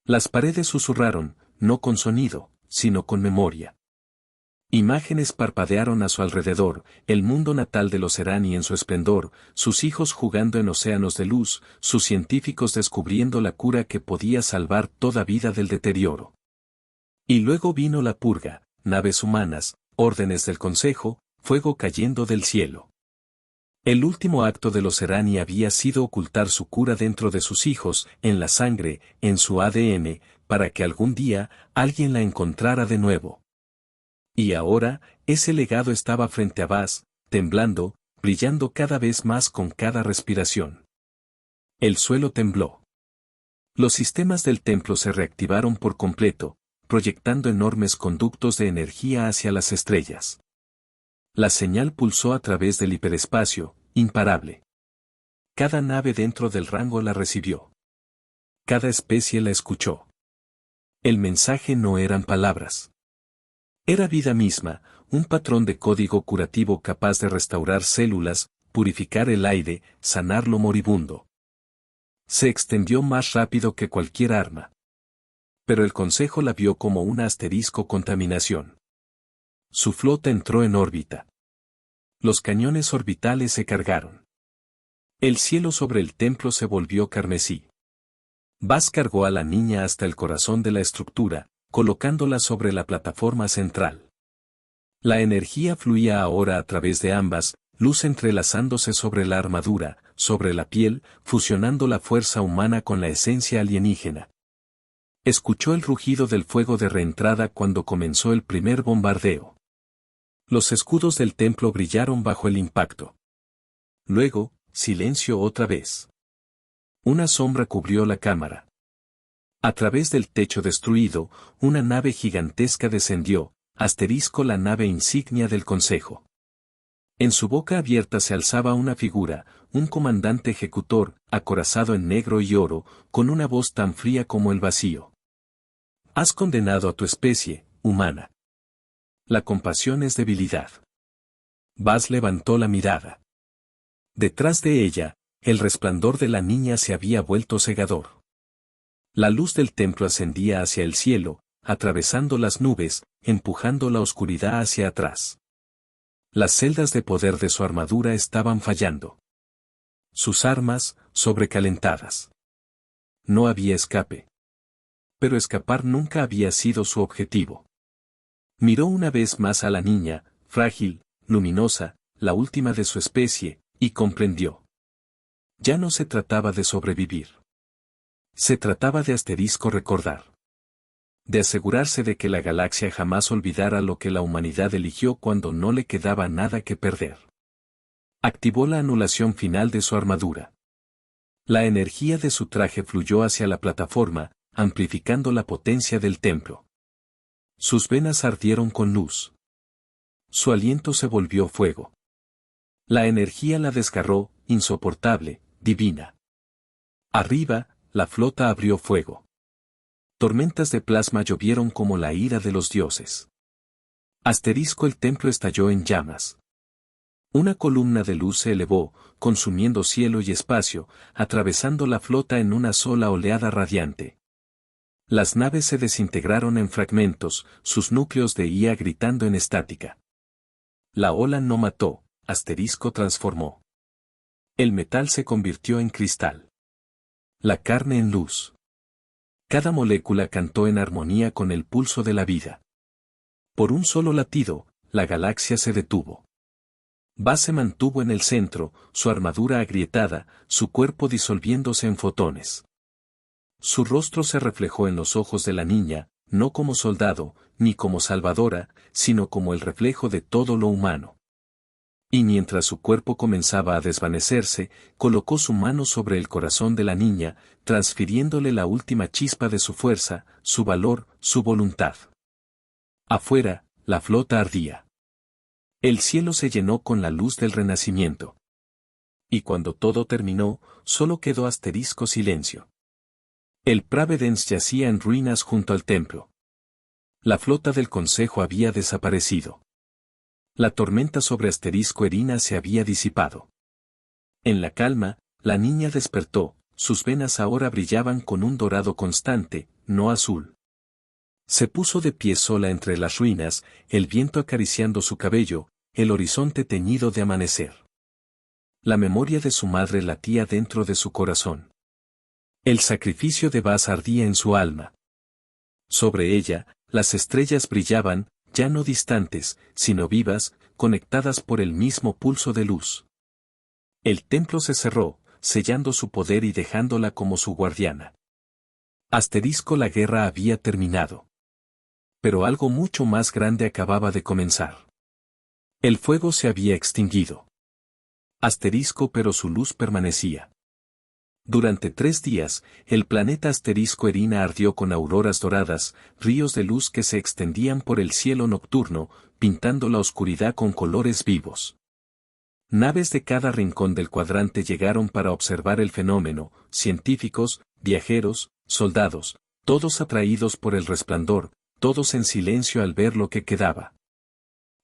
Las paredes susurraron, no con sonido, sino con memoria. Imágenes parpadearon a su alrededor, el mundo natal de los Serani en su esplendor, sus hijos jugando en océanos de luz, sus científicos descubriendo la cura que podía salvar toda vida del deterioro. Y luego vino la purga, naves humanas, órdenes del Consejo, fuego cayendo del cielo. El último acto de los Serani había sido ocultar su cura dentro de sus hijos, en la sangre, en su ADN, para que algún día alguien la encontrara de nuevo. Y ahora, ese legado estaba frente a Baz, temblando, brillando cada vez más con cada respiración. El suelo tembló. Los sistemas del templo se reactivaron por completo, proyectando enormes conductos de energía hacia las estrellas. La señal pulsó a través del hiperespacio, imparable. Cada nave dentro del rango la recibió. Cada especie la escuchó. El mensaje no eran palabras. Era vida misma, un patrón de código curativo capaz de restaurar células, purificar el aire, sanar lo moribundo. Se extendió más rápido que cualquier arma. Pero el Consejo la vio como una asterisco contaminación. Su flota entró en órbita. Los cañones orbitales se cargaron. El cielo sobre el templo se volvió carmesí. Baz cargó a la niña hasta el corazón de la estructura, colocándola sobre la plataforma central. La energía fluía ahora a través de ambas, luz entrelazándose sobre la armadura, sobre la piel, fusionando la fuerza humana con la esencia alienígena. Escuchó el rugido del fuego de reentrada cuando comenzó el primer bombardeo. Los escudos del templo brillaron bajo el impacto. Luego, silencio otra vez. Una sombra cubrió la cámara. A través del techo destruido, una nave gigantesca descendió, asterisco la nave insignia del Consejo. En su boca abierta se alzaba una figura, un comandante ejecutor, acorazado en negro y oro, con una voz tan fría como el vacío. Has condenado a tu especie, humana. La compasión es debilidad. Baz levantó la mirada. Detrás de ella, el resplandor de la niña se había vuelto cegador. La luz del templo ascendía hacia el cielo, atravesando las nubes, empujando la oscuridad hacia atrás. Las celdas de poder de su armadura estaban fallando. Sus armas, sobrecalentadas. No había escape. Pero escapar nunca había sido su objetivo. Miró una vez más a la niña, frágil, luminosa, la última de su especie, y comprendió. Ya no se trataba de sobrevivir. Se trataba de asterisco recordar. De asegurarse de que la galaxia jamás olvidara lo que la humanidad eligió cuando no le quedaba nada que perder. Activó la anulación final de su armadura. La energía de su traje fluyó hacia la plataforma, amplificando la potencia del templo. Sus venas ardieron con luz. Su aliento se volvió fuego. La energía la desgarró, insoportable, divina. Arriba, la flota abrió fuego. Tormentas de plasma llovieron como la ira de los dioses. Asterisco el templo estalló en llamas. Una columna de luz se elevó, consumiendo cielo y espacio, atravesando la flota en una sola oleada radiante. Las naves se desintegraron en fragmentos, sus núcleos de IA gritando en estática. La ola no mató, asterisco transformó. El metal se convirtió en cristal. La carne en luz. Cada molécula cantó en armonía con el pulso de la vida. Por un solo latido, la galaxia se detuvo. Baz se mantuvo en el centro, su armadura agrietada, su cuerpo disolviéndose en fotones. Su rostro se reflejó en los ojos de la niña, no como soldado, ni como salvadora, sino como el reflejo de todo lo humano. Y mientras su cuerpo comenzaba a desvanecerse, colocó su mano sobre el corazón de la niña, transfiriéndole la última chispa de su fuerza, su valor, su voluntad. Afuera, la flota ardía. El cielo se llenó con la luz del renacimiento. Y cuando todo terminó, solo quedó asterisco silencio. El Pravedence yacía en ruinas junto al templo. La flota del Consejo había desaparecido. La tormenta sobre asterisco Erina se había disipado. En la calma, la niña despertó, sus venas ahora brillaban con un dorado constante, no azul. Se puso de pie sola entre las ruinas, el viento acariciando su cabello, el horizonte teñido de amanecer. La memoria de su madre latía dentro de su corazón. El sacrificio de Baz ardía en su alma. Sobre ella, las estrellas brillaban, ya no distantes, sino vivas, conectadas por el mismo pulso de luz. El templo se cerró, sellando su poder y dejándola como su guardiana. La guerra había terminado. Pero algo mucho más grande acababa de comenzar. El fuego se había extinguido. Pero su luz permanecía. Durante 3 días, el planeta Erina ardió con auroras doradas, ríos de luz que se extendían por el cielo nocturno, pintando la oscuridad con colores vivos. Naves de cada rincón del cuadrante llegaron para observar el fenómeno, científicos, viajeros, soldados, todos atraídos por el resplandor, todos en silencio al ver lo que quedaba.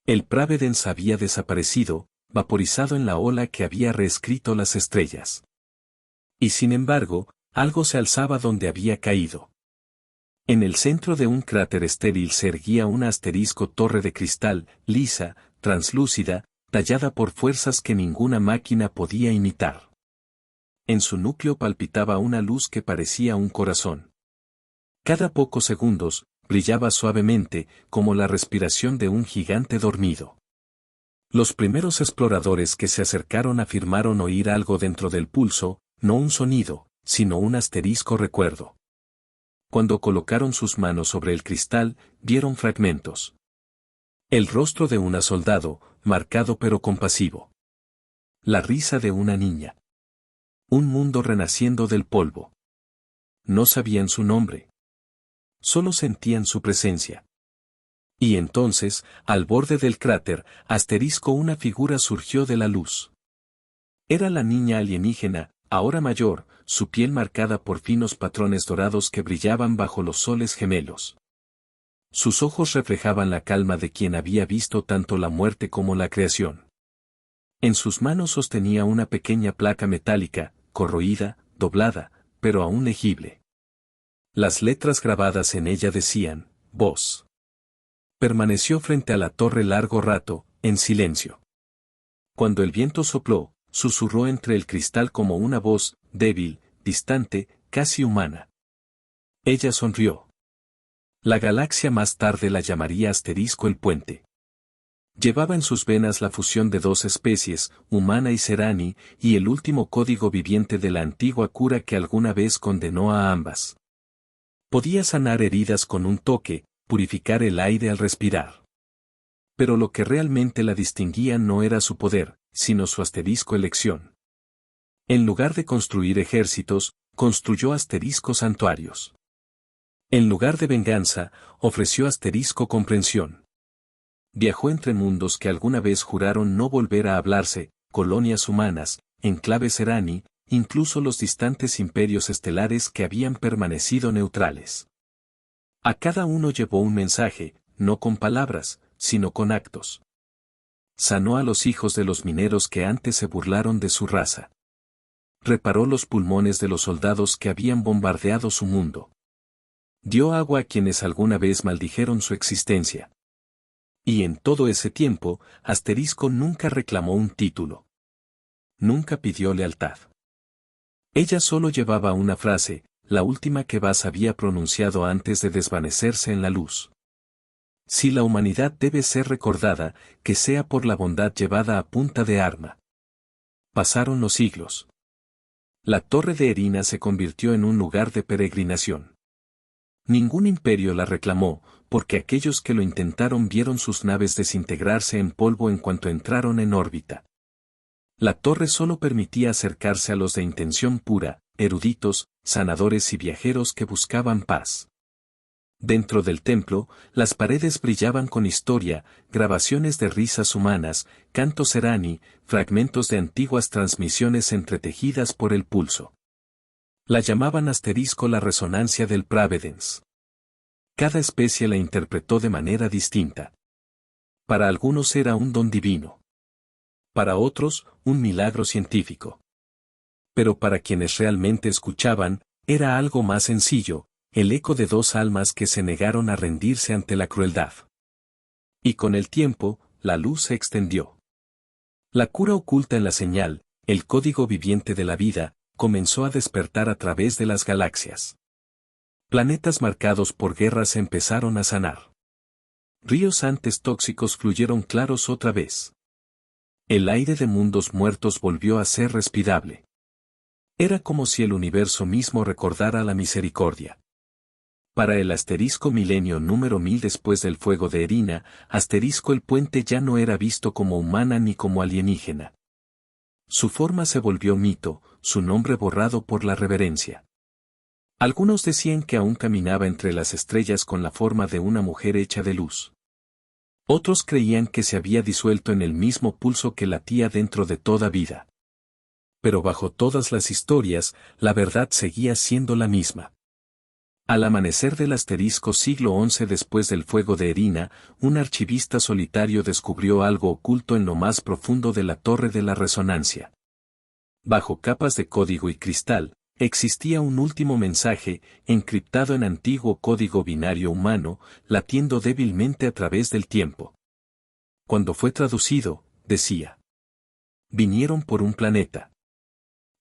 El Pravedence había desaparecido, vaporizado en la ola que había reescrito las estrellas. Y sin embargo, algo se alzaba donde había caído. En el centro de un cráter estéril se erguía una torre de cristal, lisa, translúcida, tallada por fuerzas que ninguna máquina podía imitar. En su núcleo palpitaba una luz que parecía un corazón. Cada pocos segundos, brillaba suavemente, como la respiración de un gigante dormido. Los primeros exploradores que se acercaron afirmaron oír algo dentro del pulso, no un sonido, sino un recuerdo. Cuando colocaron sus manos sobre el cristal, vieron fragmentos. El rostro de una soldado, marcado pero compasivo. La risa de una niña. Un mundo renaciendo del polvo. No sabían su nombre. Solo sentían su presencia. Y entonces, al borde del cráter, una figura surgió de la luz. Era la niña alienígena, ahora mayor, su piel marcada por finos patrones dorados que brillaban bajo los soles gemelos. Sus ojos reflejaban la calma de quien había visto tanto la muerte como la creación. En sus manos sostenía una pequeña placa metálica, corroída, doblada, pero aún legible. Las letras grabadas en ella decían, voz. Permaneció frente a la torre largo rato, en silencio. Cuando el viento sopló, susurró entre el cristal como una voz, débil, distante, casi humana. Ella sonrió. La galaxia más tarde la llamaría el puente. Llevaba en sus venas la fusión de 2 especies, humana y serani, y el último código viviente de la antigua cura que alguna vez condenó a ambas. Podía sanar heridas con un toque, purificar el aire al respirar. Pero lo que realmente la distinguía no era su poder, sino su elección. En lugar de construir ejércitos, construyó santuarios. En lugar de venganza, ofreció comprensión. Viajó entre mundos que alguna vez juraron no volver a hablarse, colonias humanas, enclaves serani, incluso los distantes imperios estelares que habían permanecido neutrales. A cada uno llevó un mensaje, no con palabras, sino con actos. Sanó a los hijos de los mineros que antes se burlaron de su raza. Reparó los pulmones de los soldados que habían bombardeado su mundo. Dio agua a quienes alguna vez maldijeron su existencia. Y en todo ese tiempo, nunca reclamó un título. Nunca pidió lealtad. Ella solo llevaba una frase, la última que Baz había pronunciado antes de desvanecerse en la luz. Si la humanidad debe ser recordada, que sea por la bondad llevada a punta de arma. Pasaron los siglos. La torre de Erina se convirtió en un lugar de peregrinación. Ningún imperio la reclamó, porque aquellos que lo intentaron vieron sus naves desintegrarse en polvo en cuanto entraron en órbita. La torre solo permitía acercarse a los de intención pura, eruditos, sanadores y viajeros que buscaban paz. Dentro del templo, las paredes brillaban con historia, grabaciones de risas humanas, cantos serani, fragmentos de antiguas transmisiones entretejidas por el pulso. La llamaban asterisco la resonancia del Pravedens. Cada especie la interpretó de manera distinta. Para algunos era un don divino. Para otros, un milagro científico. Pero para quienes realmente escuchaban, era algo más sencillo, el eco de dos almas que se negaron a rendirse ante la crueldad. Y con el tiempo, la luz se extendió. La cura oculta en la señal, el código viviente de la vida, comenzó a despertar a través de las galaxias. Planetas marcados por guerras empezaron a sanar. Ríos antes tóxicos fluyeron claros otra vez. El aire de mundos muertos volvió a ser respirable. Era como si el universo mismo recordara la misericordia. Para el asterisco milenio número 1000 después del fuego de Erina, asterisco el puente ya no era visto como humana ni como alienígena. Su forma se volvió mito, su nombre borrado por la reverencia. Algunos decían que aún caminaba entre las estrellas con la forma de una mujer hecha de luz. Otros creían que se había disuelto en el mismo pulso que latía dentro de toda vida. Pero bajo todas las historias, la verdad seguía siendo la misma. Al amanecer del asterisco siglo XI después del fuego de Erina, un archivista solitario descubrió algo oculto en lo más profundo de la torre de la resonancia. Bajo capas de código y cristal, existía un último mensaje, encriptado en antiguo código binario humano, latiendo débilmente a través del tiempo. Cuando fue traducido, decía: vinieron por un planeta.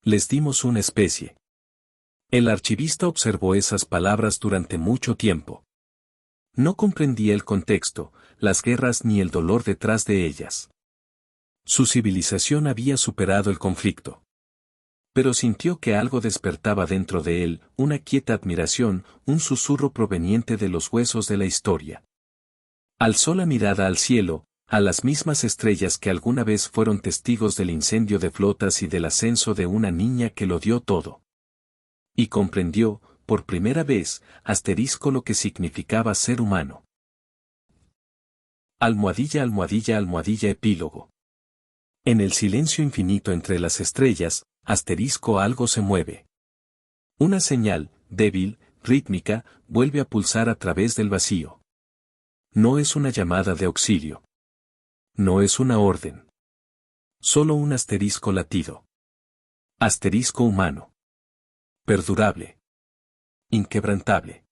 Les dimos una especie. El archivista observó esas palabras durante mucho tiempo. No comprendía el contexto, las guerras ni el dolor detrás de ellas. Su civilización había superado el conflicto. Pero sintió que algo despertaba dentro de él, una quieta admiración, un susurro proveniente de los huesos de la historia. Alzó la mirada al cielo, a las mismas estrellas que alguna vez fueron testigos del incendio de flotas y del ascenso de una niña que lo dio todo. Y comprendió, por primera vez, asterisco lo que significaba ser humano. Almohadilla, almohadilla, almohadilla, epílogo. En el silencio infinito entre las estrellas, asterisco algo se mueve. Una señal, débil, rítmica, vuelve a pulsar a través del vacío. No es una llamada de auxilio. No es una orden. Solo un asterisco latido. Asterisco humano. Perdurable. Inquebrantable.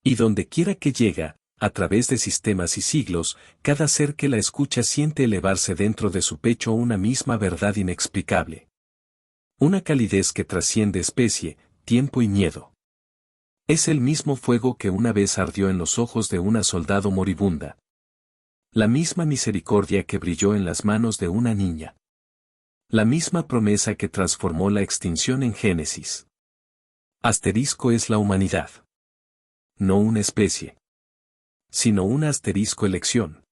Y donde quiera que llega, a través de sistemas y siglos, cada ser que la escucha siente elevarse dentro de su pecho una misma verdad inexplicable. Una calidez que trasciende especie, tiempo y miedo. Es el mismo fuego que una vez ardió en los ojos de una soldado moribunda. La misma misericordia que brilló en las manos de una niña. La misma promesa que transformó la extinción en Génesis. Asterisco es la humanidad. No una especie. Sino una asterisco elección.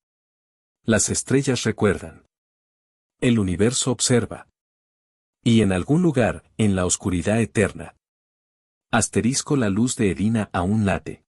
Las estrellas recuerdan. El universo observa. Y en algún lugar, en la oscuridad eterna. Asterisco la luz de Erina aún late.